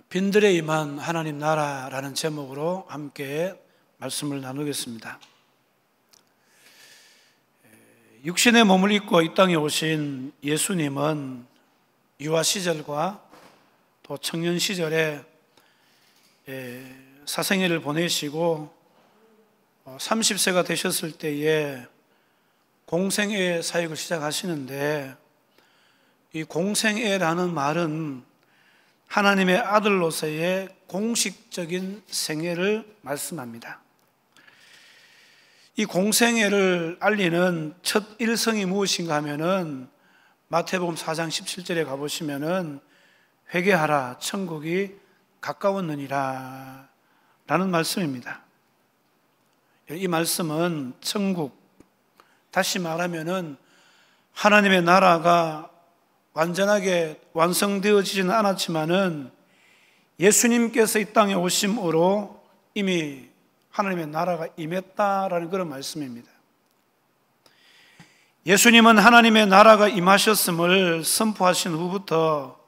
빈들에 임한 하나님 나라라는 제목으로 함께 말씀을 나누겠습니다. 육신의 몸을 입고 이 땅에 오신 예수님은 유아 시절과 또 청년 시절에 사생애를 보내시고 30세가 되셨을 때에 공생애 사역을 시작하시는데, 이 공생애라는 말은 하나님의 아들로서의 공식적인 생애를 말씀합니다. 이 공생애를 알리는 첫 일성이 무엇인가 하면은 마태복음 4장 17절에 가보시면은 회개하라 천국이 가까웠느니라 라는 말씀입니다. 이 말씀은 천국, 다시 말하면은 하나님의 나라가 완전하게 완성되어지지는 않았지만은 예수님께서 이 땅에 오심으로 이미 하나님의 나라가 임했다라는 그런 말씀입니다. 예수님은 하나님의 나라가 임하셨음을 선포하신 후부터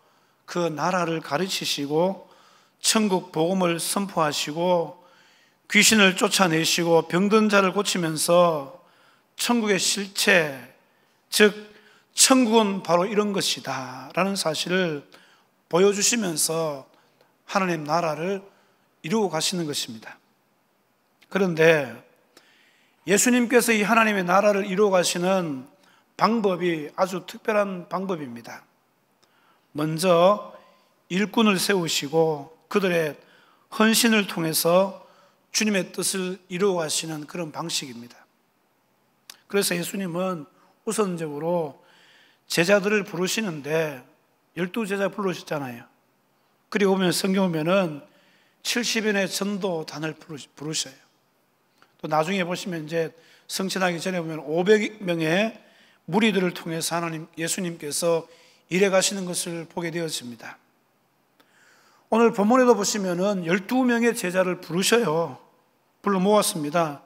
그 나라를 가르치시고 천국 복음을 선포하시고 귀신을 쫓아내시고 병든 자를 고치면서 천국의 실체, 즉 천국은 바로 이런 것이다 라는 사실을 보여주시면서 하나님 나라를 이루고 가시는 것입니다. 그런데 예수님께서 이 하나님의 나라를 이루어 가시는 방법이 아주 특별한 방법입니다. 먼저 일꾼을 세우시고 그들의 헌신을 통해서 주님의 뜻을 이루어 가시는 그런 방식입니다. 그래서 예수님은 우선적으로 제자들을 부르시는데 12제자 부르셨잖아요. 그리고 보면 성경 보면은 70인의 전도단을 부르셔요. 또 나중에 보시면 이제 성천하기 전에 보면 500명의 무리들을 통해서 예수님께서 일해 가시는 것을 보게 되었습니다. 오늘 본문에도 보시면은 12명의 제자를 부르셔요. 불러 모았습니다.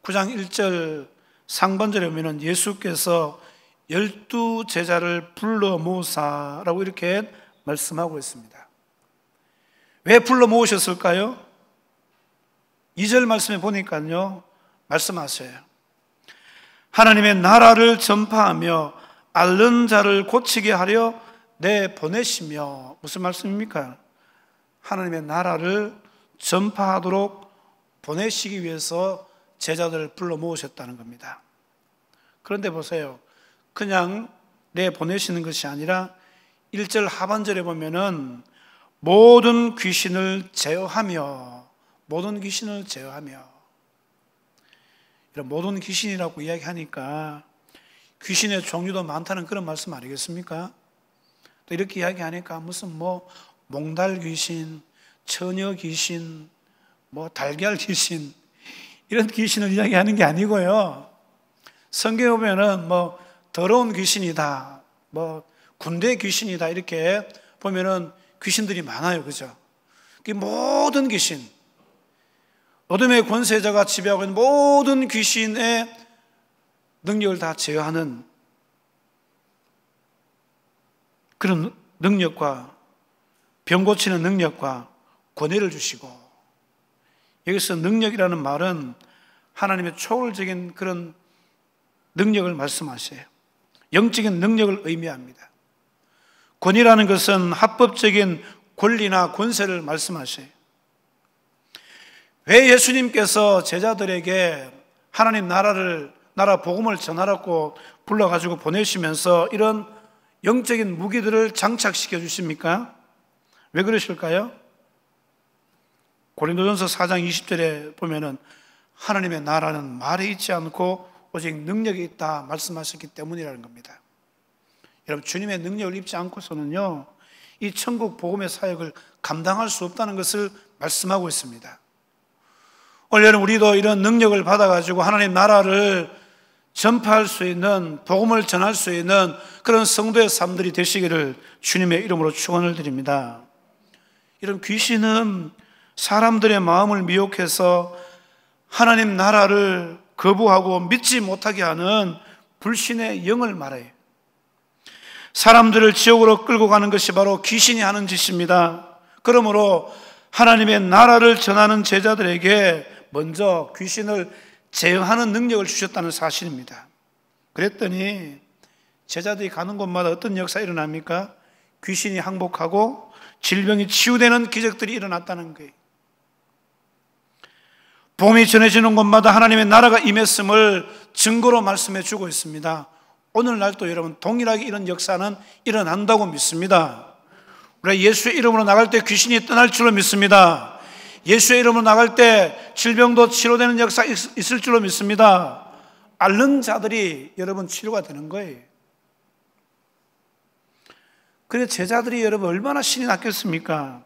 9장 1절 상반절에 보면은 예수께서 12제자를 불러 모으사라고 이렇게 말씀하고 있습니다. 왜 불러 모으셨을까요? 2절 말씀에 보니까요, 말씀하세요. 하나님의 나라를 전파하며 앓는 자를 고치게 하려 내보내시며. 무슨 말씀입니까? 하나님의 나라를 전파하도록 보내시기 위해서 제자들을 불러 모으셨다는 겁니다. 그런데 보세요. 그냥 내보내시는 것이 아니라 1절 하반절에 보면은 모든 귀신을 제어하며, 모든 귀신을 제어하며. 이런 모든 귀신이라고 이야기하니까 귀신의 종류도 많다는 그런 말씀 아니겠습니까? 또 이렇게 이야기하니까 무슨 몽달 귀신, 처녀 귀신, 달걀 귀신, 이런 귀신을 이야기하는 게 아니고요. 성경에 보면은 더러운 귀신이다, 군대 귀신이다, 이렇게 보면은 귀신들이 많아요. 그죠? 모든 귀신, 어둠의 권세자가 지배하고 있는 모든 귀신의 능력을 다 제어하는 그런 능력과 병 고치는 능력과 권위를 주시고, 여기서 능력이라는 말은 하나님의 초월적인 그런 능력을 말씀하셔요. 영적인 능력을 의미합니다. 권위라는 것은 합법적인 권리나 권세를 말씀하셔요. 왜 예수님께서 제자들에게 하나님 나라 복음을 전하라고 불러가지고 보내시면서 이런 영적인 무기들을 장착시켜 주십니까? 왜 그러실까요? 고린도전서 4장 20절에 보면은 하나님의 나라는 말에 있지 않고 오직 능력이 있다 말씀하셨기 때문이라는 겁니다. 여러분, 주님의 능력을 입지 않고서는요, 이 천국 복음의 사역을 감당할 수 없다는 것을 말씀하고 있습니다. 오늘 여러분, 우리도 이런 능력을 받아가지고 하나님 나라를 전파할 수 있는, 복음을 전할 수 있는 그런 성도의 삶들이 되시기를 주님의 이름으로 축원을 드립니다. 이런 귀신은 사람들의 마음을 미혹해서 하나님 나라를 거부하고 믿지 못하게 하는 불신의 영을 말해요. 사람들을 지옥으로 끌고 가는 것이 바로 귀신이 하는 짓입니다. 그러므로 하나님의 나라를 전하는 제자들에게 먼저 귀신을 제어하는 능력을 주셨다는 사실입니다. 그랬더니 제자들이 가는 곳마다 어떤 역사가 일어납니까? 귀신이 항복하고 질병이 치유되는 기적들이 일어났다는 거예요. 복음이 전해지는 곳마다 하나님의 나라가 임했음을 증거로 말씀해 주고 있습니다. 오늘날도 여러분 동일하게 이런 역사는 일어난다고 믿습니다. 우리가 예수의 이름으로 나갈 때 귀신이 떠날 줄로 믿습니다. 예수의 이름으로 나갈 때 질병도 치료되는 역사 있을 줄로 믿습니다. 앓는 자들이 여러분 치료가 되는 거예요. 그래서 제자들이 여러분 얼마나 신이 났겠습니까?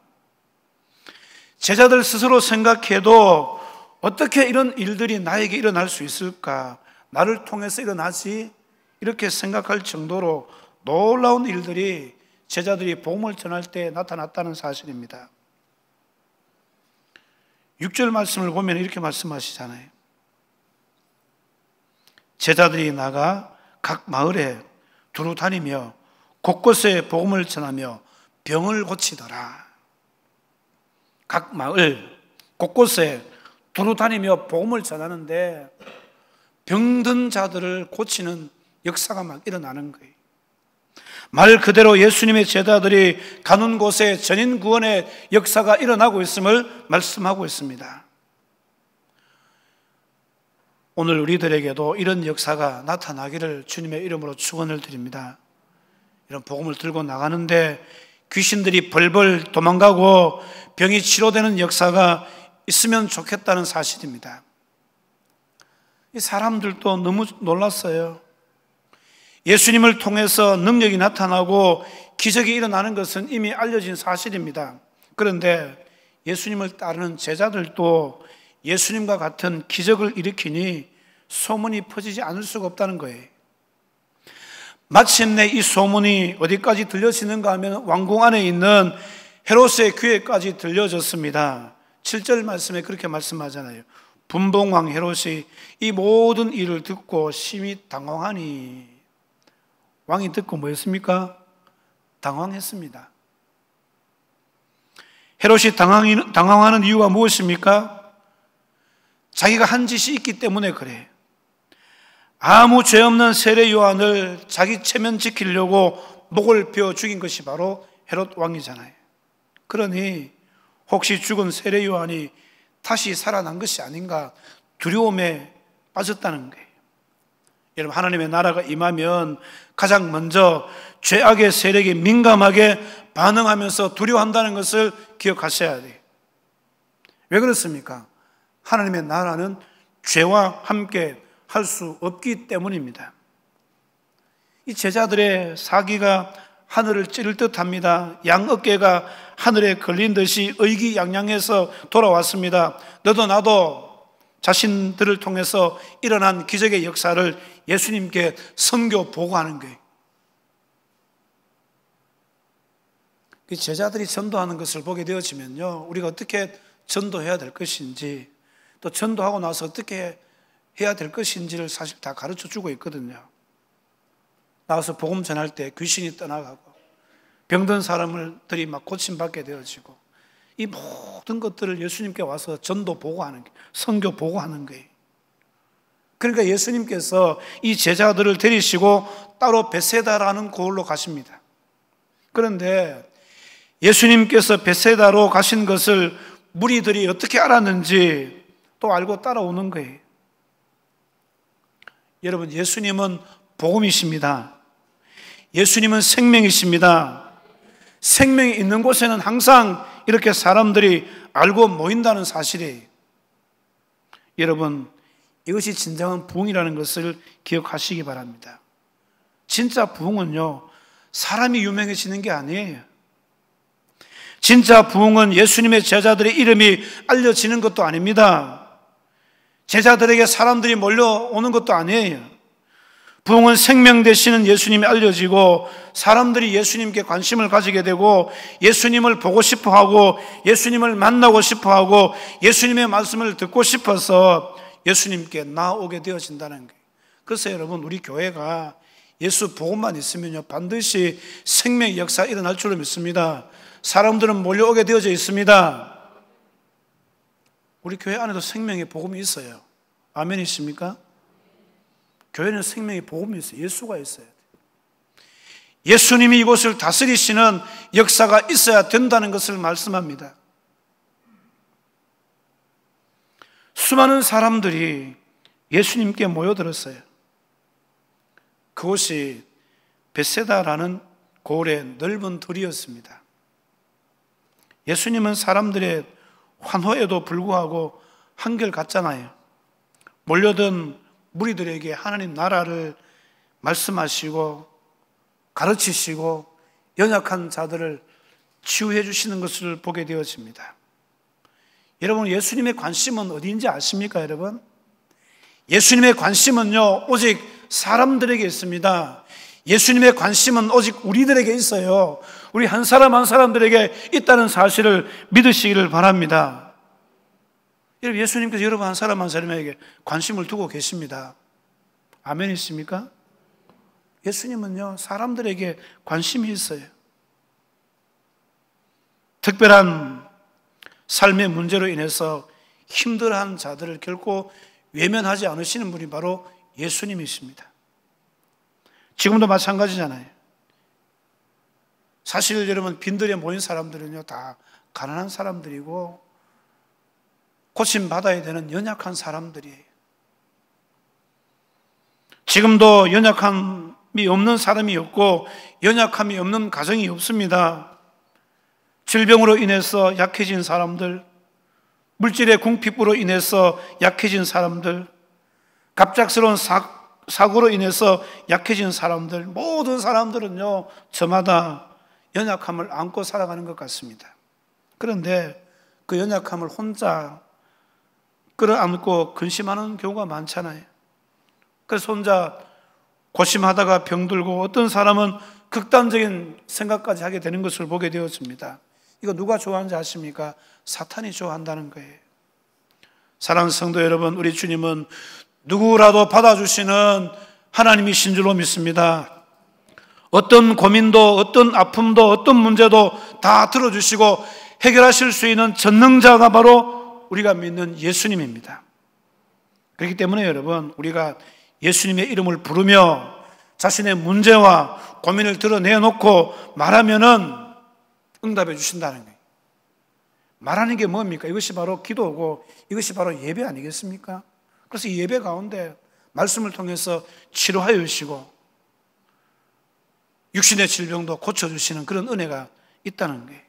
제자들 스스로 생각해도 어떻게 이런 일들이 나에게 일어날 수 있을까? 나를 통해서 일어나지? 이렇게 생각할 정도로 놀라운 일들이 제자들이 복음을 전할 때 나타났다는 사실입니다. 6절 말씀을 보면 이렇게 말씀하시잖아요. 제자들이 나가 각 마을에 두루 다니며 곳곳에 복음을 전하며 병을 고치더라. 각 마을 곳곳에 두루 다니며 복음을 전하는데 병든 자들을 고치는 역사가 막 일어나는 거예요. 말 그대로 예수님의 제자들이 가는 곳에 전인 구원의 역사가 일어나고 있음을 말씀하고 있습니다. 오늘 우리들에게도 이런 역사가 나타나기를 주님의 이름으로 축원을 드립니다. 이런 복음을 들고 나가는데 귀신들이 벌벌 도망가고 병이 치료되는 역사가 있으면 좋겠다는 사실입니다. 이 사람들도 너무 놀랐어요. 예수님을 통해서 능력이 나타나고 기적이 일어나는 것은 이미 알려진 사실입니다. 그런데 예수님을 따르는 제자들도 예수님과 같은 기적을 일으키니 소문이 퍼지지 않을 수가 없다는 거예요. 마침내 이 소문이 어디까지 들려지는가 하면 왕궁 안에 있는 헤롯의 귀에까지 들려졌습니다. 7절 말씀에 그렇게 말씀하잖아요. 분봉왕 헤롯이 이 모든 일을 듣고 심히 당황하니, 왕이 듣고 뭐였습니까? 당황했습니다. 헤롯이 당황하는 이유가 무엇입니까? 자기가 한 짓이 있기 때문에 그래. 아무 죄 없는 세례 요한을 자기 체면 지키려고 목을 베어 죽인 것이 바로 헤롯 왕이잖아요. 그러니 혹시 죽은 세례 요한이 다시 살아난 것이 아닌가 두려움에 빠졌다는 거예요. 여러분, 하나님의 나라가 임하면 가장 먼저 죄악의 세력에 민감하게 반응하면서 두려워한다는 것을 기억하셔야 돼요. 왜 그렇습니까? 하나님의 나라는 죄와 함께 할 수 없기 때문입니다. 이 제자들의 사기가 하늘을 찌를 듯합니다. 양 어깨가 하늘에 걸린 듯이 의기양양해서 돌아왔습니다. 너도 나도 자신들을 통해서 일어난 기적의 역사를 예수님께 선교 보고하는 거예요. 제자들이 전도하는 것을 보게 되어지면요, 우리가 어떻게 전도해야 될 것인지, 또 전도하고 나서 어떻게 해야 될 것인지를 사실 다 가르쳐 주고 있거든요. 나와서 복음 전할 때 귀신이 떠나가고 병든 사람들이 막 고침받게 되어지고, 이 모든 것들을 예수님께 와서 전도 보고하는 게, 선교 보고하는 거예요. 그러니까 예수님께서 이 제자들을 데리시고 따로 베세다라는 고을로 가십니다. 그런데 예수님께서 베세다로 가신 것을 무리들이 어떻게 알았는지 또 알고 따라오는 거예요. 여러분, 예수님은 복음이십니다. 예수님은 생명이십니다. 생명이 있는 곳에는 항상 이렇게 사람들이 알고 모인다는 사실이에요. 여러분, 이것이 진정한 부흥이라는 것을 기억하시기 바랍니다. 진짜 부흥은요, 사람이 유명해지는 게 아니에요. 진짜 부흥은 예수님의 제자들의 이름이 알려지는 것도 아닙니다. 제자들에게 사람들이 몰려오는 것도 아니에요. 부흥은 생명 되시는 예수님이 알려지고 사람들이 예수님께 관심을 가지게 되고 예수님을 보고 싶어하고 예수님을 만나고 싶어하고 예수님의 말씀을 듣고 싶어서 예수님께 나오게 되어진다는 거예요. 그래서 여러분, 우리 교회가 예수 복음만 있으면요, 반드시 생명의 역사 일어날 줄로 믿습니다. 사람들은 몰려오게 되어져 있습니다. 우리 교회 안에도 생명의 복음이 있어요. 아멘이십니까? 교회는 생명의 복음이 있어요. 예수가 있어야 돼요. 예수님이 이곳을 다스리시는 역사가 있어야 된다는 것을 말씀합니다. 수많은 사람들이 예수님께 모여들었어요. 그곳이 벳세다라는 고을의 넓은 들이었습니다. 예수님은 사람들의 환호에도 불구하고 한결같잖아요. 몰려든 무리들에게 하나님 나라를 말씀하시고 가르치시고 연약한 자들을 치유해 주시는 것을 보게 되어집니다. 여러분, 예수님의 관심은 어디인지 아십니까, 여러분? 예수님의 관심은요, 오직 사람들에게 있습니다. 예수님의 관심은 오직 우리들에게 있어요. 우리 한 사람 한 사람들에게 있다는 사실을 믿으시기를 바랍니다. 여러분, 예수님께서 여러분 한 사람 한 사람에게 관심을 두고 계십니다. 아멘이십니까? 예수님은요, 사람들에게 관심이 있어요. 특별한 삶의 문제로 인해서 힘들어하는 자들을 결코 외면하지 않으시는 분이 바로 예수님이십니다. 지금도 마찬가지잖아요. 사실 여러분, 빈들에 모인 사람들은요, 다 가난한 사람들이고 고침받아야 되는 연약한 사람들이에요. 지금도 연약함이 없는 사람이 없고 연약함이 없는 가정이 없습니다. 질병으로 인해서 약해진 사람들, 물질의 궁핍으로 인해서 약해진 사람들, 갑작스러운 사고로 인해서 약해진 사람들, 모든 사람들은요, 저마다 연약함을 안고 살아가는 것 같습니다. 그런데 그 연약함을 혼자 끌어안고 근심하는 경우가 많잖아요. 그래서 혼자 고심하다가 병들고 어떤 사람은 극단적인 생각까지 하게 되는 것을 보게 되었습니다. 이거 누가 좋아하는지 아십니까? 사탄이 좋아한다는 거예요. 사랑하는 성도 여러분, 우리 주님은 누구라도 받아주시는 하나님이신 줄로 믿습니다. 어떤 고민도, 어떤 아픔도, 어떤 문제도 다 들어주시고 해결하실 수 있는 전능자가 바로 우리가 믿는 예수님입니다. 그렇기 때문에 여러분, 우리가 예수님의 이름을 부르며 자신의 문제와 고민을 드러내놓고 말하면은 응답해 주신다는 거예요. 말하는 게 뭡니까? 이것이 바로 기도고 이것이 바로 예배 아니겠습니까? 그래서 이 예배 가운데 말씀을 통해서 치료하여 주시고 육신의 질병도 고쳐주시는 그런 은혜가 있다는 거예요.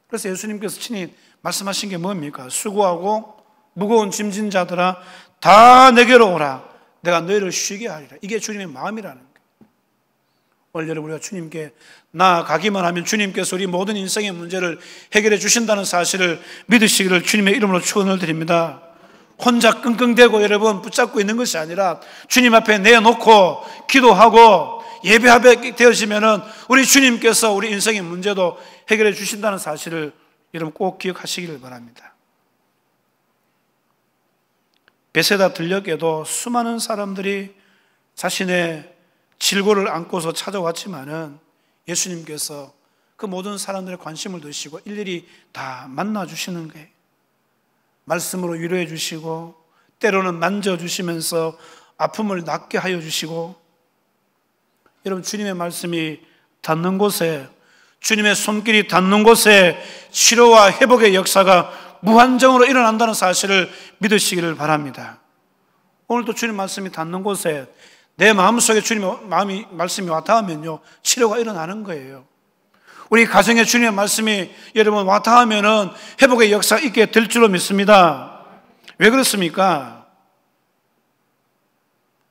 그래서 예수님께서 친히 말씀하신 게 뭡니까? 수고하고 무거운 짐진 자들아 다 내게로 오라. 내가 너희를 쉬게 하리라. 이게 주님의 마음이라는 거예요. 오늘 여러분, 우리가 주님께 나아가기만 하면 주님께서 우리 모든 인생의 문제를 해결해 주신다는 사실을 믿으시기를 주님의 이름으로 축원을 드립니다. 혼자 끙끙대고 여러분 붙잡고 있는 것이 아니라 주님 앞에 내놓고 기도하고 예배하게 되어지면은 우리 주님께서 우리 인생의 문제도 해결해 주신다는 사실을 여러분 꼭 기억하시기를 바랍니다. 베세다 들녘에도 수많은 사람들이 자신의 질고를 안고서 찾아왔지만은 예수님께서 그 모든 사람들의 관심을 두시고 일일이 다 만나주시는 거예요. 말씀으로 위로해 주시고 때로는 만져주시면서 아픔을 낫게 하여 주시고, 여러분, 주님의 말씀이 닿는 곳에, 주님의 손길이 닿는 곳에 치료와 회복의 역사가 무한정으로 일어난다는 사실을 믿으시기를 바랍니다. 오늘도 주님 말씀이 닿는 곳에 내 마음속에 주님의 말씀이 와닿으면요, 치료가 일어나는 거예요. 우리 가정에 주님의 말씀이 여러분 와닿으면은 회복의 역사가 있게 될 줄로 믿습니다. 왜 그렇습니까?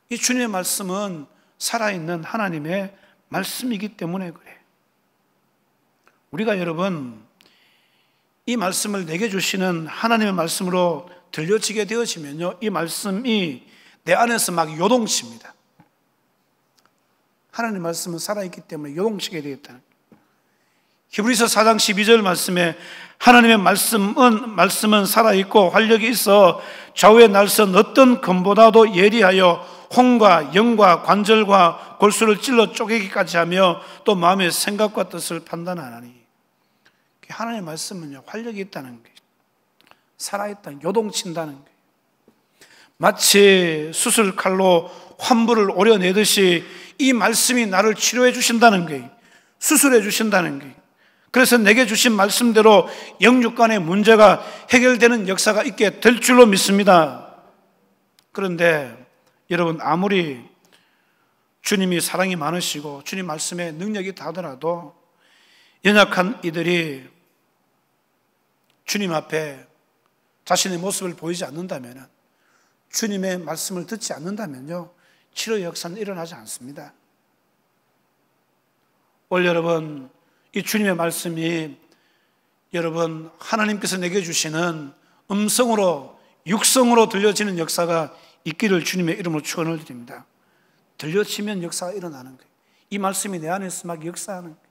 이 주님의 말씀은 살아있는 하나님의 말씀이기 때문에 그래요. 우리가 여러분 이 말씀을 내게 주시는 하나님의 말씀으로 들려지게 되어지면요, 이 말씀이 내 안에서 막 요동칩니다. 하나님의 말씀은 살아있기 때문에 요동치게 되겠다는 거예요. 히브리서 4장 12절 말씀에 하나님의 말씀은 살아있고 활력이 있어 좌우의 날선 어떤 검보다도 예리하여 혼과 영과 관절과 골수를 찔러 쪼개기까지 하며 또 마음의 생각과 뜻을 판단하나니. 하나님의 말씀은요, 활력이 있다는 거예요. 살아있다는, 요동친다는 거예요. 마치 수술칼로 환부를 오려내듯이 이 말씀이 나를 치료해 주신다는 거예요. 수술해 주신다는 거예요. 그래서 내게 주신 말씀대로 영육 간의 문제가 해결되는 역사가 있게 될 줄로 믿습니다. 그런데 여러분, 아무리 주님이 사랑이 많으시고 주님 말씀에 능력이 다하더라도 연약한 이들이 주님 앞에 자신의 모습을 보이지 않는다면, 주님의 말씀을 듣지 않는다면요, 치료의 역사는 일어나지 않습니다. 오늘 여러분, 이 주님의 말씀이 여러분 하나님께서 내게 주시는 음성으로, 육성으로 들려지는 역사가 있기를 주님의 이름으로 축원을 드립니다. 들려지면 역사가 일어나는 거예요. 이 말씀이 내 안에서 막 역사하는 거예요.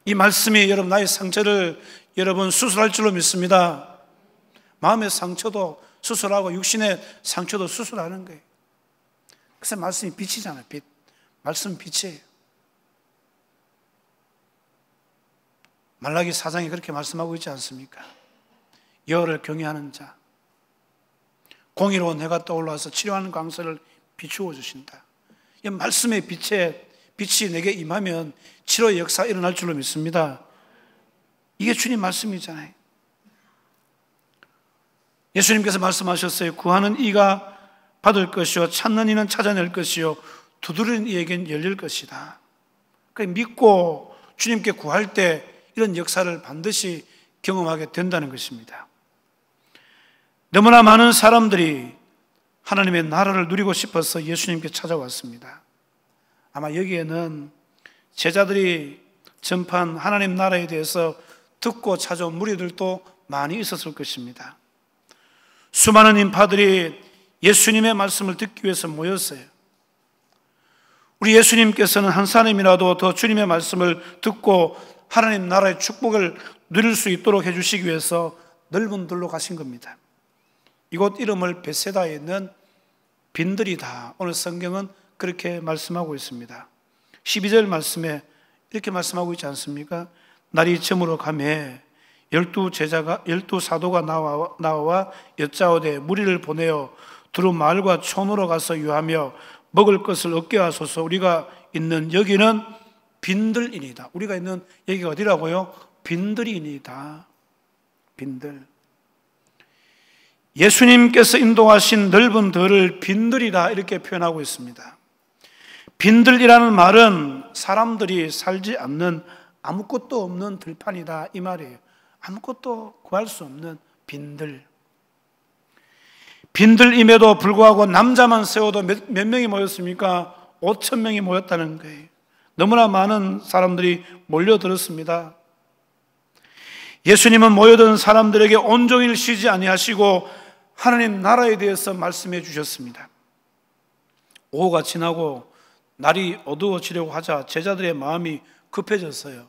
이 말씀이 여러분 나의 상처를 여러분 수술할 줄로 믿습니다. 마음의 상처도 수술하고 육신의 상처도 수술하는 거예요. 그래서 말씀이 빛이잖아요. 빛. 말씀은 빛이에요. 말라기 4장에 그렇게 말씀하고 있지 않습니까? 여호와를 경외하는 자, 공의로운 해가 떠올라서 치료하는 광선을 비추어 주신다. 이 말씀의 빛이 내게 임하면 치료의 역사가 일어날 줄로 믿습니다. 이게 주님 말씀이잖아요. 예수님께서 말씀하셨어요. 구하는 이가 받을 것이요, 찾는 이는 찾아낼 것이요, 두드리는 이에겐 열릴 것이다. 그러니까 믿고 주님께 구할 때 이런 역사를 반드시 경험하게 된다는 것입니다. 너무나 많은 사람들이 하나님의 나라를 누리고 싶어서 예수님께 찾아왔습니다. 아마 여기에는 제자들이 전파한 하나님 나라에 대해서 듣고 찾아온 무리들도 많이 있었을 것입니다. 수많은 인파들이 예수님의 말씀을 듣기 위해서 모였어요. 우리 예수님께서는 한 사람이라도 더 주님의 말씀을 듣고 하나님 나라의 축복을 누릴 수 있도록 해주시기 위해서 넓은 들로 가신 겁니다. 이곳 이름을 베세다에 있는 빈들이다. 오늘 성경은 그렇게 말씀하고 있습니다. 12절 말씀에 이렇게 말씀하고 있지 않습니까? 날이 저물어 가매 12 사도가 나와 여짜오되 무리를 보내어 두루 마을과 촌으로 가서 유하며 먹을 것을 얻게 하소서. 우리가 있는 여기는 빈들이니다. 우리가 있는 여기가 어디라고요? 빈들이니다. 빈들. 예수님께서 인도하신 넓은 들을 빈들이다 이렇게 표현하고 있습니다. 빈들이라는 말은 사람들이 살지 않는 아무것도 없는 들판이다 이 말이에요. 아무것도 구할 수 없는 빈들. 빈들임에도 불구하고 남자만 세워도 몇 명이 모였습니까? 5천 명이 모였다는 거예요. 너무나 많은 사람들이 몰려들었습니다. 예수님은 모여든 사람들에게 온종일 쉬지 아니하시고 하나님 나라에 대해서 말씀해 주셨습니다. 오후가 지나고 날이 어두워지려고 하자 제자들의 마음이 급해졌어요.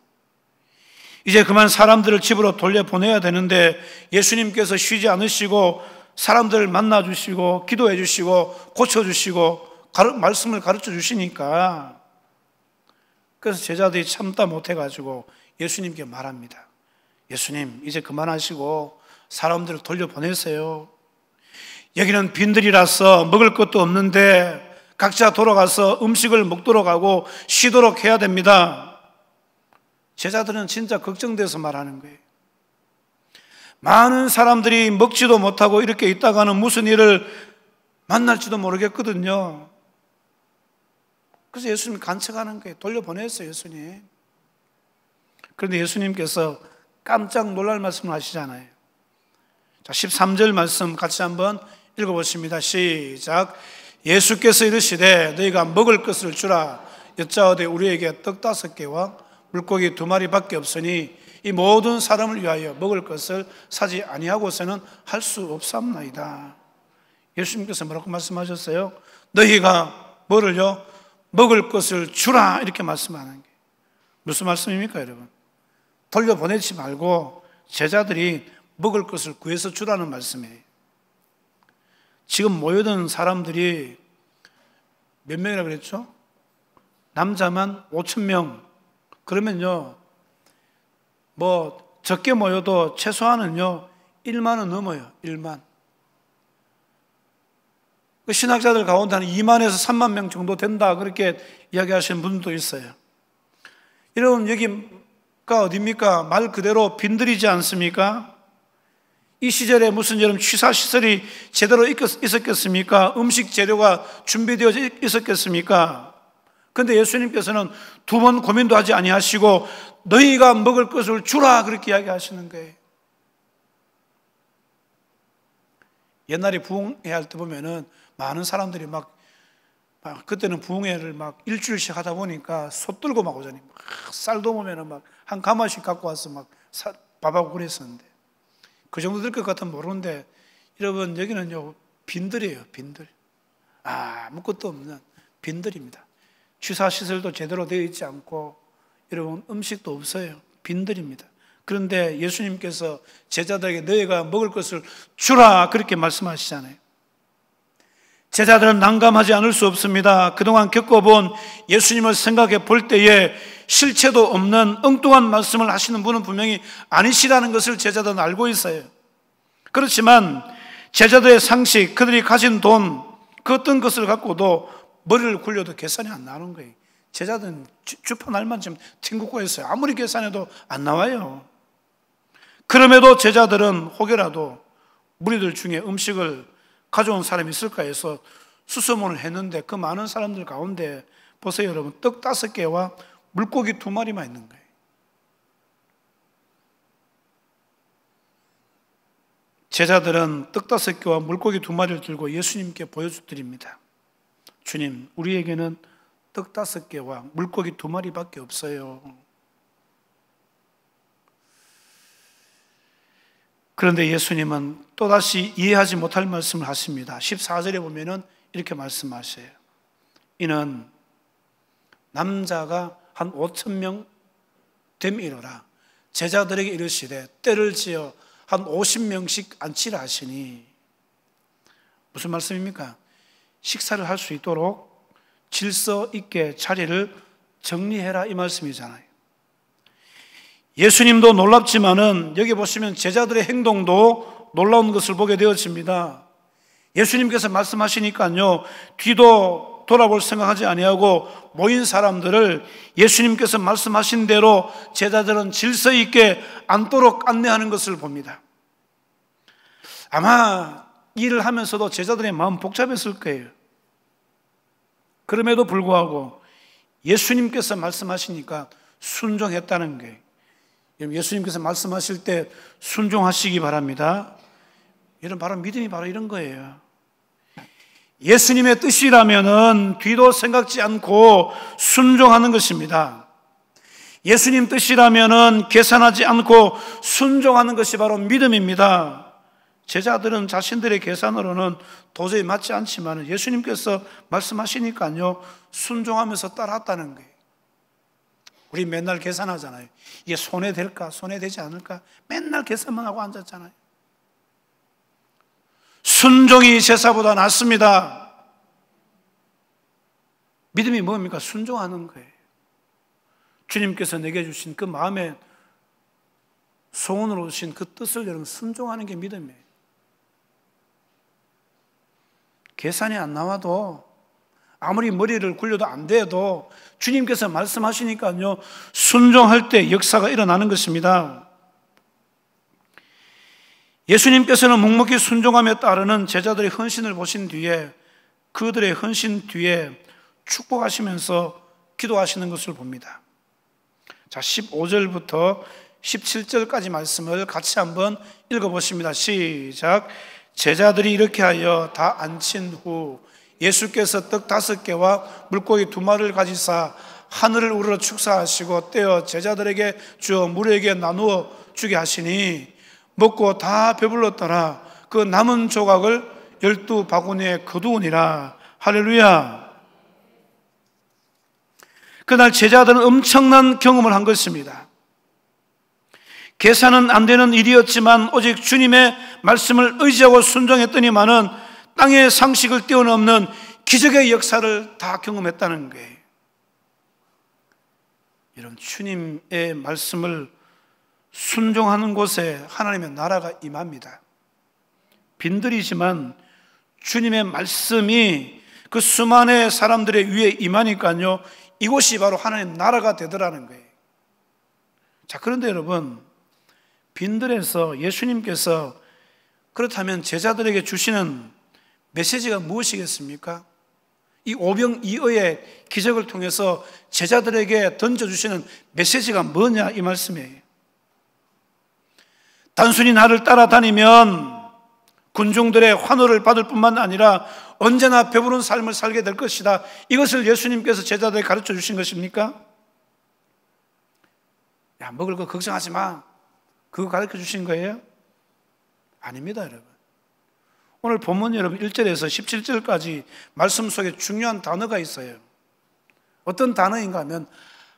이제 그만 사람들을 집으로 돌려보내야 되는데 예수님께서 쉬지 않으시고 사람들을 만나주시고 기도해 주시고 고쳐주시고 말씀을 가르쳐 주시니까, 그래서 제자들이 참다 못해가지고 예수님께 말합니다. 예수님, 이제 그만하시고 사람들을 돌려보내세요. 여기는 빈들이라서 먹을 것도 없는데 각자 돌아가서 음식을 먹도록 하고 쉬도록 해야 됩니다. 제자들은 진짜 걱정돼서 말하는 거예요. 많은 사람들이 먹지도 못하고 이렇게 있다가는 무슨 일을 만날지도 모르겠거든요. 그래서 예수님 간척하는 거예요. 돌려보냈어요, 예수님. 그런데 예수님께서 깜짝 놀랄 말씀을 하시잖아요. 자, 13절 말씀 같이 한번 읽어보십니다. 시작. 예수께서 이르시되 너희가 먹을 것을 주라. 여짜오되 우리에게 떡 5개와 물고기 2마리밖에 없으니 이 모든 사람을 위하여 먹을 것을 사지 아니하고서는 할 수 없사옵나이다. 예수님께서 뭐라고 말씀하셨어요? 너희가 뭐를요? 먹을 것을 주라 이렇게 말씀하는 게 무슨 말씀입니까, 여러분? 돌려보내지 말고 제자들이 먹을 것을 구해서 주라는 말씀이에요. 지금 모여든 사람들이 몇 명이라고 그랬죠? 남자만 5천 명. 그러면요, 뭐 적게 모여도 최소한은요 1만은 넘어요. 1만. 그 신학자들 가운데 한 2만에서 3만 명 정도 된다 그렇게 이야기하시는 분도 있어요. 여러분 여기가 어디입니까? 말 그대로 빈들이지 않습니까? 이 시절에 무슨 여러분 취사시설이 제대로 있었겠습니까? 음식 재료가 준비되어 있었겠습니까? 그런데 예수님께서는 두 번 고민도 하지 아니하시고 너희가 먹을 것을 주라 그렇게 이야기하시는 거예요. 옛날에 부흥회 할 때 보면은 많은 사람들이 막 그때는 부흥회를 막 일주일씩 하다 보니까 소 들고 막 오잖아요. 막 쌀도 보면은 막 한 가마씩 갖고 와서 막 밥하고 그랬었는데 그 정도 될 것 같으면 모르는데 여러분 여기는요 빈들이에요. 빈들. 아무것도 없는 빈들입니다. 취사시설도 제대로 되어 있지 않고 여러분 음식도 없어요. 빈들입니다. 그런데 예수님께서 제자들에게 너희가 먹을 것을 주라 그렇게 말씀하시잖아요. 제자들은 난감하지 않을 수 없습니다. 그동안 겪어본 예수님을 생각해 볼 때에 실체도 없는 엉뚱한 말씀을 하시는 분은 분명히 아니시라는 것을 제자들은 알고 있어요. 그렇지만 제자들의 상식, 그들이 가진 돈, 그 어떤 것을 갖고도 머리를 굴려도 계산이 안 나오는 거예요. 제자들은 주파 날만 좀 튕기고 있어요. 아무리 계산해도 안 나와요. 그럼에도 제자들은 혹여라도 무리들 중에 음식을 가져온 사람이 있을까 해서 수소문을 했는데 그 많은 사람들 가운데 보세요 여러분, 떡 5개와 물고기 2마리만 있는 거예요. 제자들은 떡 5개와 물고기 2마리를 들고 예수님께 보여드립니다. 주님, 우리에게는 떡 5개와 물고기 2마리밖에 없어요. 그런데 예수님은 또다시 이해하지 못할 말씀을 하십니다. 14절에 보면은 이렇게 말씀하셔요. 이는 남자가 한 5,000명 됨이로라. 제자들에게 이르시되 때를 지어 한 50명씩 앉히라 하시니, 무슨 말씀입니까? 식사를 할 수 있도록 질서 있게 자리를 정리해라 이 말씀이잖아요. 예수님도 놀랍지만은 여기 보시면 제자들의 행동도 놀라운 것을 보게 되어집니다. 예수님께서 말씀하시니까요 뒤도 돌아볼 생각하지 아니하고 모인 사람들을 예수님께서 말씀하신 대로 제자들은 질서 있게 앉도록 안내하는 것을 봅니다. 아마 일을 하면서도 제자들의 마음 복잡했을 거예요. 그럼에도 불구하고 예수님께서 말씀하시니까 순종했다는 거예요. 예수님께서 말씀하실 때 순종하시기 바랍니다. 이런 바로 믿음이 바로 이런 거예요. 예수님의 뜻이라면은 뒤도 생각지 않고 순종하는 것입니다. 예수님 뜻이라면은 계산하지 않고 순종하는 것이 바로 믿음입니다. 제자들은 자신들의 계산으로는 도저히 맞지 않지만 예수님께서 말씀하시니까요 순종하면서 따라왔다는 거예요. 우리 맨날 계산하잖아요. 이게 손해 될까 손해 되지 않을까 맨날 계산만 하고 앉았잖아요. 순종이 제사보다 낫습니다. 믿음이 뭡니까? 순종하는 거예요. 주님께서 내게 주신 그 마음에 소원으로 주신 그 뜻을 여러분 순종하는 게 믿음이에요. 계산이 안 나와도 아무리 머리를 굴려도 안 돼도 주님께서 말씀하시니까요 순종할 때 역사가 일어나는 것입니다. 예수님께서는 묵묵히 순종함에 따르는 제자들의 헌신을 보신 뒤에 그들의 헌신 뒤에 축복하시면서 기도하시는 것을 봅니다. 자, 15절부터 17절까지 말씀을 같이 한번 읽어보십니다. 시작. 제자들이 이렇게 하여 다 앉힌 후 예수께서 떡 5개와 물고기 2마리를 가지사 하늘을 우러러 축사하시고 떼어 제자들에게 주어 무리에게 나누어 주게 하시니 먹고 다 배불렀더라. 그 남은 조각을 12바구니에 거두으니라. 할렐루야. 그날 제자들은 엄청난 경험을 한 것입니다. 계산은 안 되는 일이었지만 오직 주님의 말씀을 의지하고 순종했더니만은 땅의 상식을 뛰어넘는 기적의 역사를 다 경험했다는 거예요. 여러분, 주님의 말씀을 순종하는 곳에 하나님의 나라가 임합니다. 빈들이지만 주님의 말씀이 그 수많은 사람들의 위에 임하니까요, 이곳이 바로 하나님 나라가 되더라는 거예요. 자, 그런데 여러분, 빈들에서 예수님께서 그렇다면 제자들에게 주시는 메시지가 무엇이겠습니까? 이 오병이어의 기적을 통해서 제자들에게 던져주시는 메시지가 뭐냐, 이 말씀이에요. 단순히 나를 따라다니면 군중들의 환호를 받을 뿐만 아니라 언제나 배부른 삶을 살게 될 것이다, 이것을 예수님께서 제자들에게 가르쳐 주신 것입니까? 야, 먹을 거 걱정하지 마, 그거 가르쳐 주신 거예요? 아닙니다, 여러분. 오늘 본문 여러분 1절에서 17절까지 말씀 속에 중요한 단어가 있어요. 어떤 단어인가 하면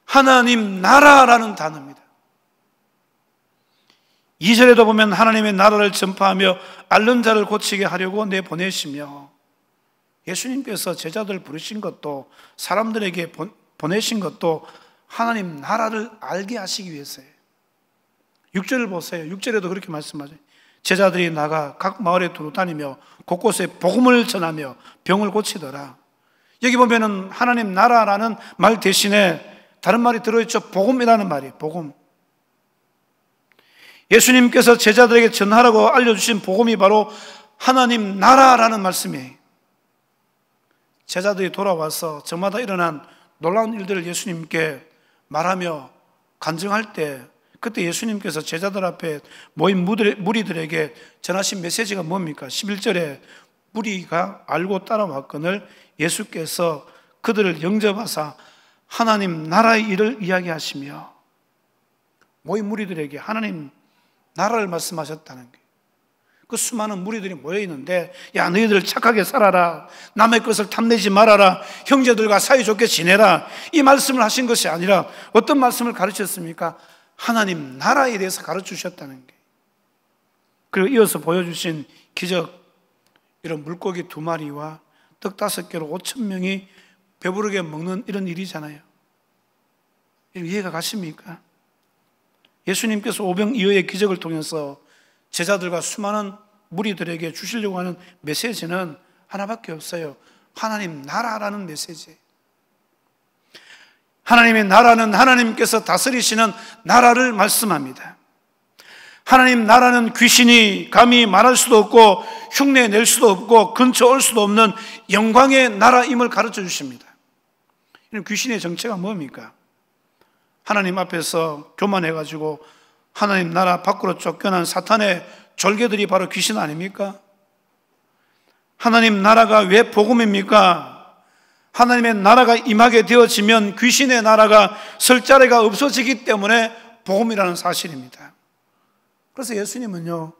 하나님 나라라는 단어입니다. 2절에도 보면 하나님의 나라를 전파하며 앓는 자를 고치게 하려고 내보내시며, 예수님께서 제자들 부르신 것도 사람들에게 보내신 것도 하나님 나라를 알게 하시기 위해서예요. 6절을 보세요. 6절에도 그렇게 말씀하죠. 제자들이 나가 각 마을에 두루 다니며 곳곳에 복음을 전하며 병을 고치더라. 여기 보면은 하나님 나라라는 말 대신에 다른 말이 들어있죠. 복음이라는 말이에요. 복음. 예수님께서 제자들에게 전하라고 알려주신 복음이 바로 하나님 나라라는 말씀이에요. 제자들이 돌아와서 저마다 일어난 놀라운 일들을 예수님께 말하며 간증할 때, 그때 예수님께서 제자들 앞에 모인 무리들에게 전하신 메시지가 뭡니까? 11절에 무리가 알고 따라왔거늘 예수께서 그들을 영접하사 하나님 나라의 일을 이야기하시며, 모인 무리들에게 하나님 나라를 말씀하셨다는 거예요. 그 수많은 무리들이 모여 있는데, 야, 너희들 착하게 살아라, 남의 것을 탐내지 말아라, 형제들과 사이좋게 지내라, 이 말씀을 하신 것이 아니라 어떤 말씀을 가르쳤습니까? 하나님 나라에 대해서 가르치셨다는 거예요. 그리고 이어서 보여주신 기적, 이런 물고기 2마리와 떡 5개로 5,000명이 배부르게 먹는 이런 일이잖아요. 이해가 가십니까? 예수님께서 오병이어의 기적을 통해서 제자들과 수많은 무리들에게 주시려고 하는 메시지는 하나밖에 없어요. 하나님 나라라는 메시지예요. 하나님의 나라는 하나님께서 다스리시는 나라를 말씀합니다. 하나님 나라는 귀신이 감히 말할 수도 없고 흉내 낼 수도 없고 근처 올 수도 없는 영광의 나라임을 가르쳐 주십니다. 귀신의 정체가 뭡니까? 하나님 앞에서 교만해가지고 하나님 나라 밖으로 쫓겨난 사탄의 졸개들이 바로 귀신 아닙니까? 하나님 나라가 왜 복음입니까? 하나님의 나라가 임하게 되어지면 귀신의 나라가 설 자리가 없어지기 때문에 복음이라는 사실입니다. 그래서 예수님은요,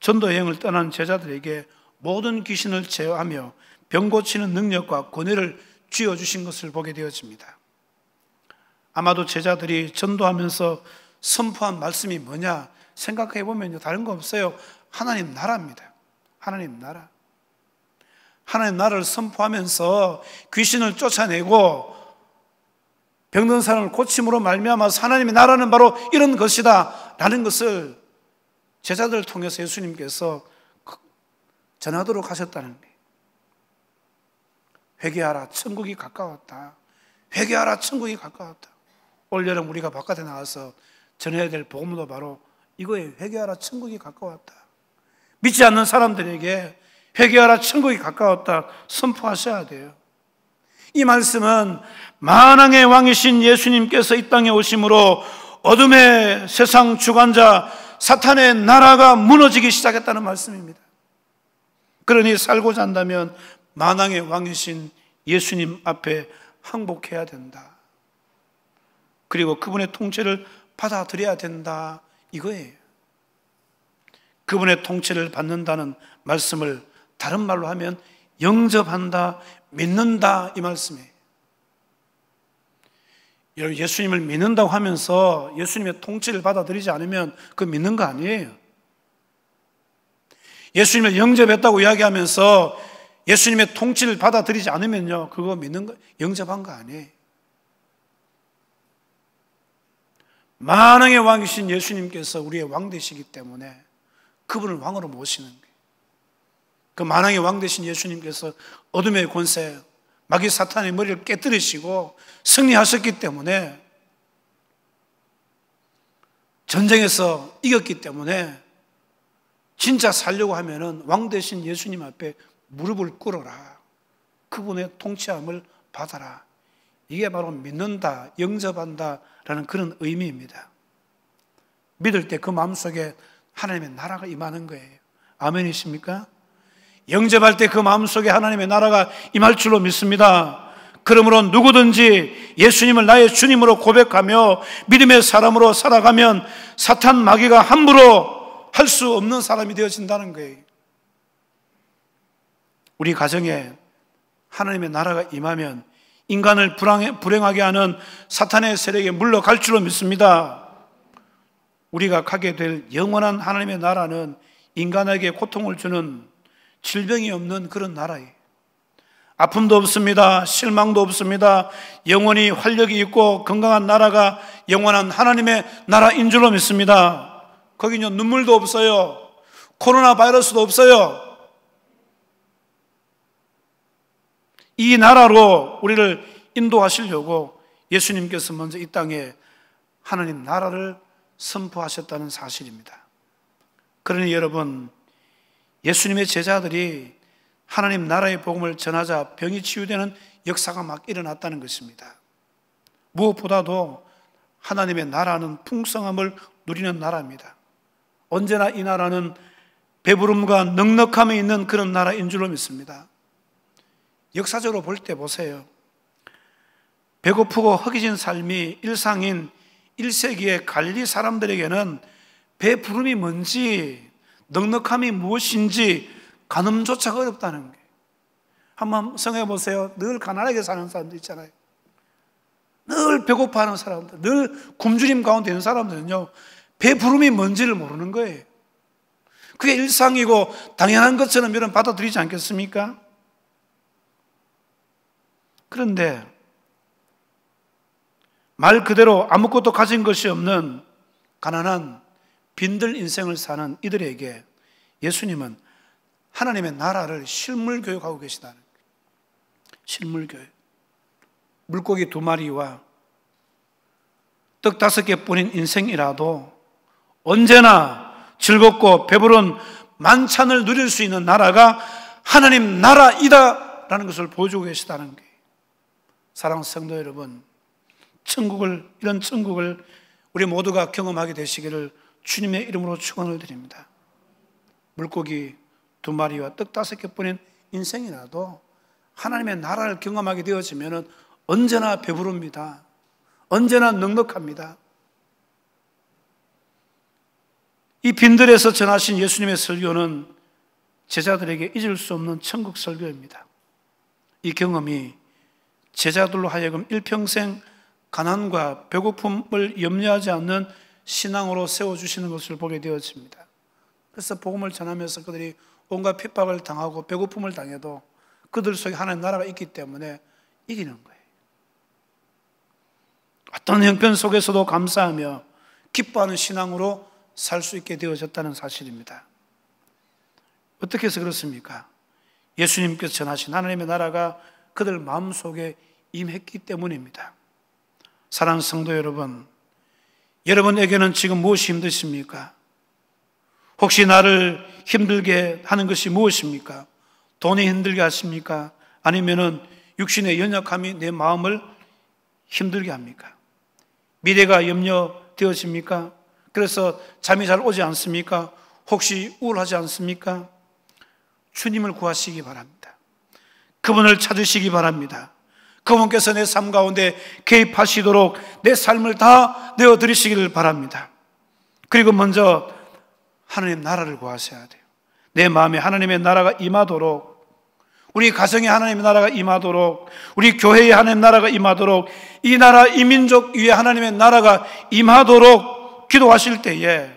전도 여행을 떠난 제자들에게 모든 귀신을 제어하며 병 고치는 능력과 권위를 쥐어주신 것을 보게 되어집니다. 아마도 제자들이 전도하면서 선포한 말씀이 뭐냐 생각해 보면요, 다른 거 없어요. 하나님 나라입니다. 하나님 나라. 하나님 나라를 선포하면서 귀신을 쫓아내고 병든 사람을 고침으로 말미암아서 하나님의 나라는 바로 이런 것이다 라는 것을 제자들을 통해서 예수님께서 전하도록 하셨다는 거예요. 회개하라, 천국이 가까웠다. 회개하라, 천국이 가까웠다. 올여름 우리가 바깥에 나가서 전해야 될 복음도 바로 이거예요. 회개하라, 천국이 가까웠다. 믿지 않는 사람들에게 회개하라, 천국이 가까웠다 선포하셔야 돼요. 이 말씀은 만왕의 왕이신 예수님께서 이 땅에 오심으로 어둠의 세상 주관자 사탄의 나라가 무너지기 시작했다는 말씀입니다. 그러니 살고자 한다면 만왕의 왕이신 예수님 앞에 항복해야 된다. 그리고 그분의 통치를 받아들여야 된다, 이거예요. 그분의 통치를 받는다는 말씀을 다른 말로 하면 영접한다, 믿는다, 이 말씀이에요. 여러분, 예수님을 믿는다고 하면서 예수님의 통치를 받아들이지 않으면 그거 믿는 거 아니에요. 예수님을 영접했다고 이야기하면서 예수님의 통치를 받아들이지 않으면요, 그거 믿는 거, 영접한 거 아니에요. 만왕의 왕이신 예수님께서 우리의 왕 되시기 때문에 그분을 왕으로 모시는 거예요. 그 만왕의 왕 되신 예수님께서 어둠의 권세, 마귀 사탄의 머리를 깨뜨리시고 승리하셨기 때문에, 전쟁에서 이겼기 때문에 진짜 살려고 하면은 왕 되신 예수님 앞에 무릎을 꿇어라. 그분의 통치함을 받아라. 이게 바로 믿는다, 영접한다 라는 그런 의미입니다. 믿을 때 그 마음속에 하나님의 나라가 임하는 거예요. 아멘이십니까? 영접할 때 그 마음속에 하나님의 나라가 임할 줄로 믿습니다. 그러므로 누구든지 예수님을 나의 주님으로 고백하며 믿음의 사람으로 살아가면 사탄 마귀가 함부로 할 수 없는 사람이 되어진다는 거예요. 우리 가정에 하나님의 나라가 임하면 인간을 불행하게 하는 사탄의 세력에 물러갈 줄로 믿습니다. 우리가 가게 될 영원한 하나님의 나라는 인간에게 고통을 주는 질병이 없는 그런 나라예요. 아픔도 없습니다. 실망도 없습니다. 영원히 활력이 있고 건강한 나라가 영원한 하나님의 나라인 줄로 믿습니다. 거기는 눈물도 없어요. 코로나 바이러스도 없어요. 이 나라로 우리를 인도하시려고 예수님께서 먼저 이 땅에 하나님 나라를 선포하셨다는 사실입니다. 그러니 여러분, 예수님의 제자들이 하나님 나라의 복음을 전하자 병이 치유되는 역사가 막 일어났다는 것입니다. 무엇보다도 하나님의 나라는 풍성함을 누리는 나라입니다. 언제나 이 나라는 배부름과 넉넉함이 있는 그런 나라인 줄로 믿습니다. 역사적으로 볼 때 보세요. 배고프고 허기진 삶이 일상인 1세기의 갈릴리 사람들에게는 배부름이 뭔지, 넉넉함이 무엇인지 가늠조차가 어렵다는 거예요. 한번 생각해 보세요. 늘 가난하게 사는 사람들 있잖아요. 늘 배고파하는 사람들, 늘 굶주림 가운데 있는 사람들은요, 배부름이 뭔지를 모르는 거예요. 그게 일상이고 당연한 것처럼 여러분 받아들이지 않겠습니까? 그런데 말 그대로 아무것도 가진 것이 없는 가난한 빈들 인생을 사는 이들에게 예수님은 하나님의 나라를 실물 교육하고 계시다는 거예요. 실물 교육. 물고기 2마리와 떡 5개뿐인 인생이라도 언제나 즐겁고 배부른 만찬을 누릴 수 있는 나라가 하나님 나라이다라는 것을 보여주고 계시다는 거예요. 사랑하는 성도 여러분, 이런 천국을 우리 모두가 경험하게 되시기를 주님의 이름으로 축원을 드립니다. 물고기 2마리와 떡 5개뿐인 인생이라도 하나님의 나라를 경험하게 되어지면 언제나 배부릅니다. 언제나 넉넉합니다. 이 빈들에서 전하신 예수님의 설교는 제자들에게 잊을 수 없는 천국 설교입니다. 이 경험이 제자들로 하여금 일평생 가난과 배고픔을 염려하지 않는 신앙으로 세워주시는 것을 보게 되어집니다. 그래서 복음을 전하면서 그들이 온갖 핍박을 당하고 배고픔을 당해도 그들 속에 하나님 나라가 있기 때문에 이기는 거예요. 어떤 형편 속에서도 감사하며 기뻐하는 신앙으로 살 수 있게 되어졌다는 사실입니다. 어떻게 해서 그렇습니까? 예수님께서 전하신 하나님의 나라가 그들 마음속에 임했기 때문입니다. 사랑하는 성도 여러분, 여러분에게는 지금 무엇이 힘드십니까? 혹시 나를 힘들게 하는 것이 무엇입니까? 돈이 힘들게 하십니까? 아니면은 육신의 연약함이 내 마음을 힘들게 합니까? 미래가 염려되어집니까? 그래서 잠이 잘 오지 않습니까? 혹시 우울하지 않습니까? 주님을 구하시기 바랍니다. 그분을 찾으시기 바랍니다. 그분께서 내 삶 가운데 개입하시도록 내 삶을 다 내어드리시기를 바랍니다. 그리고 먼저 하나님 나라를 구하셔야 돼요. 내 마음에 하나님의 나라가 임하도록, 우리 가정에 하나님의 나라가 임하도록, 우리 교회에 하나님의 나라가 임하도록, 이 나라 이 민족 위에 하나님의 나라가 임하도록 기도하실 때에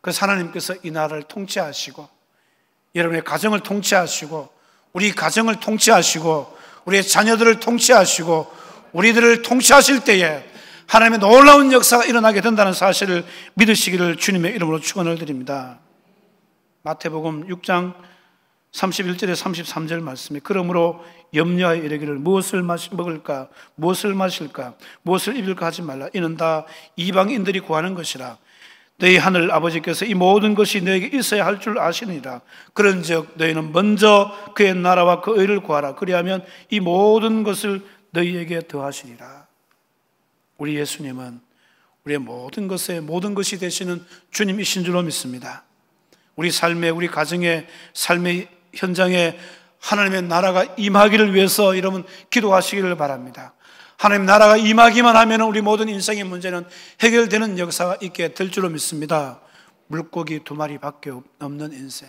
그래서 하나님께서 이 나라를 통치하시고 여러분의 가정을 통치하시고 우리 가정을 통치하시고 우리의 자녀들을 통치하시고 우리들을 통치하실 때에 하나님의 놀라운 역사가 일어나게 된다는 사실을 믿으시기를 주님의 이름으로 축원을 드립니다. 마태복음 6장 31절에 33절 말씀에 그러므로 염려하여 이르기를 무엇을 먹을까 무엇을 마실까 무엇을 입을까 하지 말라. 이는 다 이방인들이 구하는 것이라. 너희 하늘 아버지께서 이 모든 것이 너에게 있어야 할 줄 아시느니라. 그런즉 너희는 먼저 그의 나라와 그 의를 구하라. 그리하면 이 모든 것을 너희에게 더하시리라. 우리 예수님은 우리의 모든 것이 되시는 주님이신 줄로 믿습니다. 우리 삶의, 우리 가정의 삶의 현장에 하나님의 나라가 임하기를 위해서 여러분 기도하시기를 바랍니다. 하나님 나라가 임하기만 하면 우리 모든 인생의 문제는 해결되는 역사가 있게 될 줄로 믿습니다. 물고기 2마리밖에 없는 인생,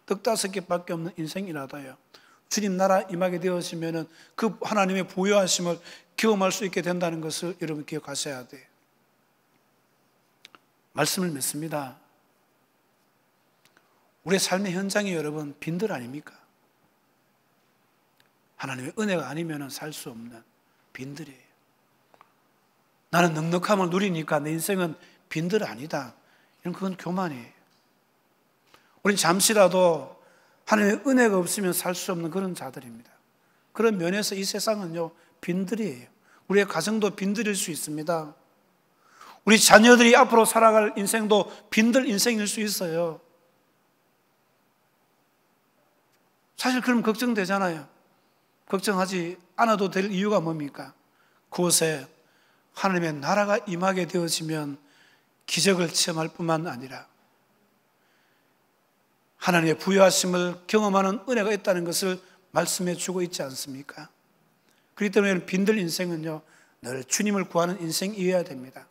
떡 5개밖에 없는 인생이라도요, 주님 나라 임하게 되어지면 그 하나님의 부여하심을 경험할 수 있게 된다는 것을 여러분 기억하셔야 돼요. 말씀을 믿습니다. 우리의 삶의 현장이 여러분 빈들 아닙니까? 하나님의 은혜가 아니면 살 수 없는 빈들이에요. 나는 넉넉함을 누리니까 내 인생은 빈들 아니다. 그건 교만이에요. 우리는 잠시라도 하나님의 은혜가 없으면 살 수 없는 그런 자들입니다. 그런 면에서 이 세상은요 빈들이에요. 우리의 가정도 빈들일 수 있습니다. 우리 자녀들이 앞으로 살아갈 인생도 빈들 인생일 수 있어요. 사실 그럼 걱정되잖아요. 걱정하지 않아도 될 이유가 뭡니까? 그곳에 하나님의 나라가 임하게 되어지면 기적을 체험할 뿐만 아니라 하나님의 부여하심을 경험하는 은혜가 있다는 것을 말씀해 주고 있지 않습니까? 그렇기 때문에 빈들 인생은요 늘 주님을 구하는 인생이어야 됩니다.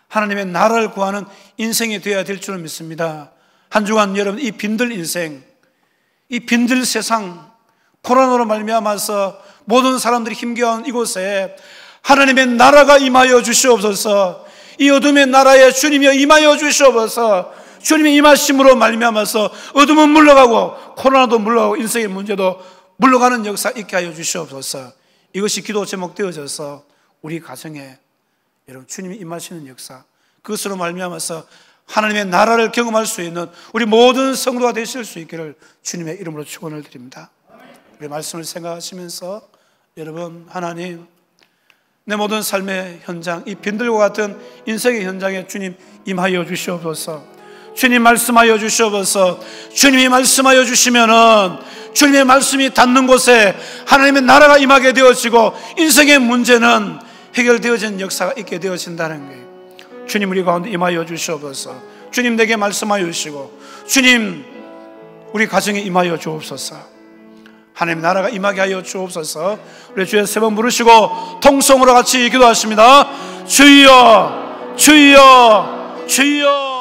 하나님의 나라를 구하는 인생이 되어야 될 줄 믿습니다. 한 주간 여러분 이 빈들 인생, 이 빈들 세상, 코로나로 말미암아서 모든 사람들이 힘겨운 이곳에 하나님의 나라가 임하여 주시옵소서. 이 어둠의 나라에 주님이 임하여 주시옵소서. 주님이 임하심으로 말미암아서 어둠은 물러가고 코로나도 물러가고 인생의 문제도 물러가는 역사 있게 하여 주시옵소서. 이것이 기도 제목 되어져서 우리 가정에 여러분 주님이 임하시는 역사, 그것으로 말미암아서 하나님의 나라를 경험할 수 있는 우리 모든 성도가 되실 수 있기를 주님의 이름으로 축원을 드립니다. 우리 말씀을 생각하시면서 여러분, 하나님 내 모든 삶의 현장, 이 빈들과 같은 인생의 현장에 주님 임하여 주시옵소서. 주님 말씀하여 주시옵소서. 주님이 말씀하여 주시면은 주님의 말씀이 닿는 곳에 하나님의 나라가 임하게 되어지고 인생의 문제는 해결되어진 역사가 있게 되어진다는 거예요. 주님 우리 가운데 임하여 주시옵소서. 주님 내게 말씀하여 주시고 주님 우리 가정에 임하여 주옵소서. 하나님 나라가 임하게 하여 주옵소서. 우리 주여 세 번 부르시고 통성으로 같이 기도하십니다. 주여 주여 주여.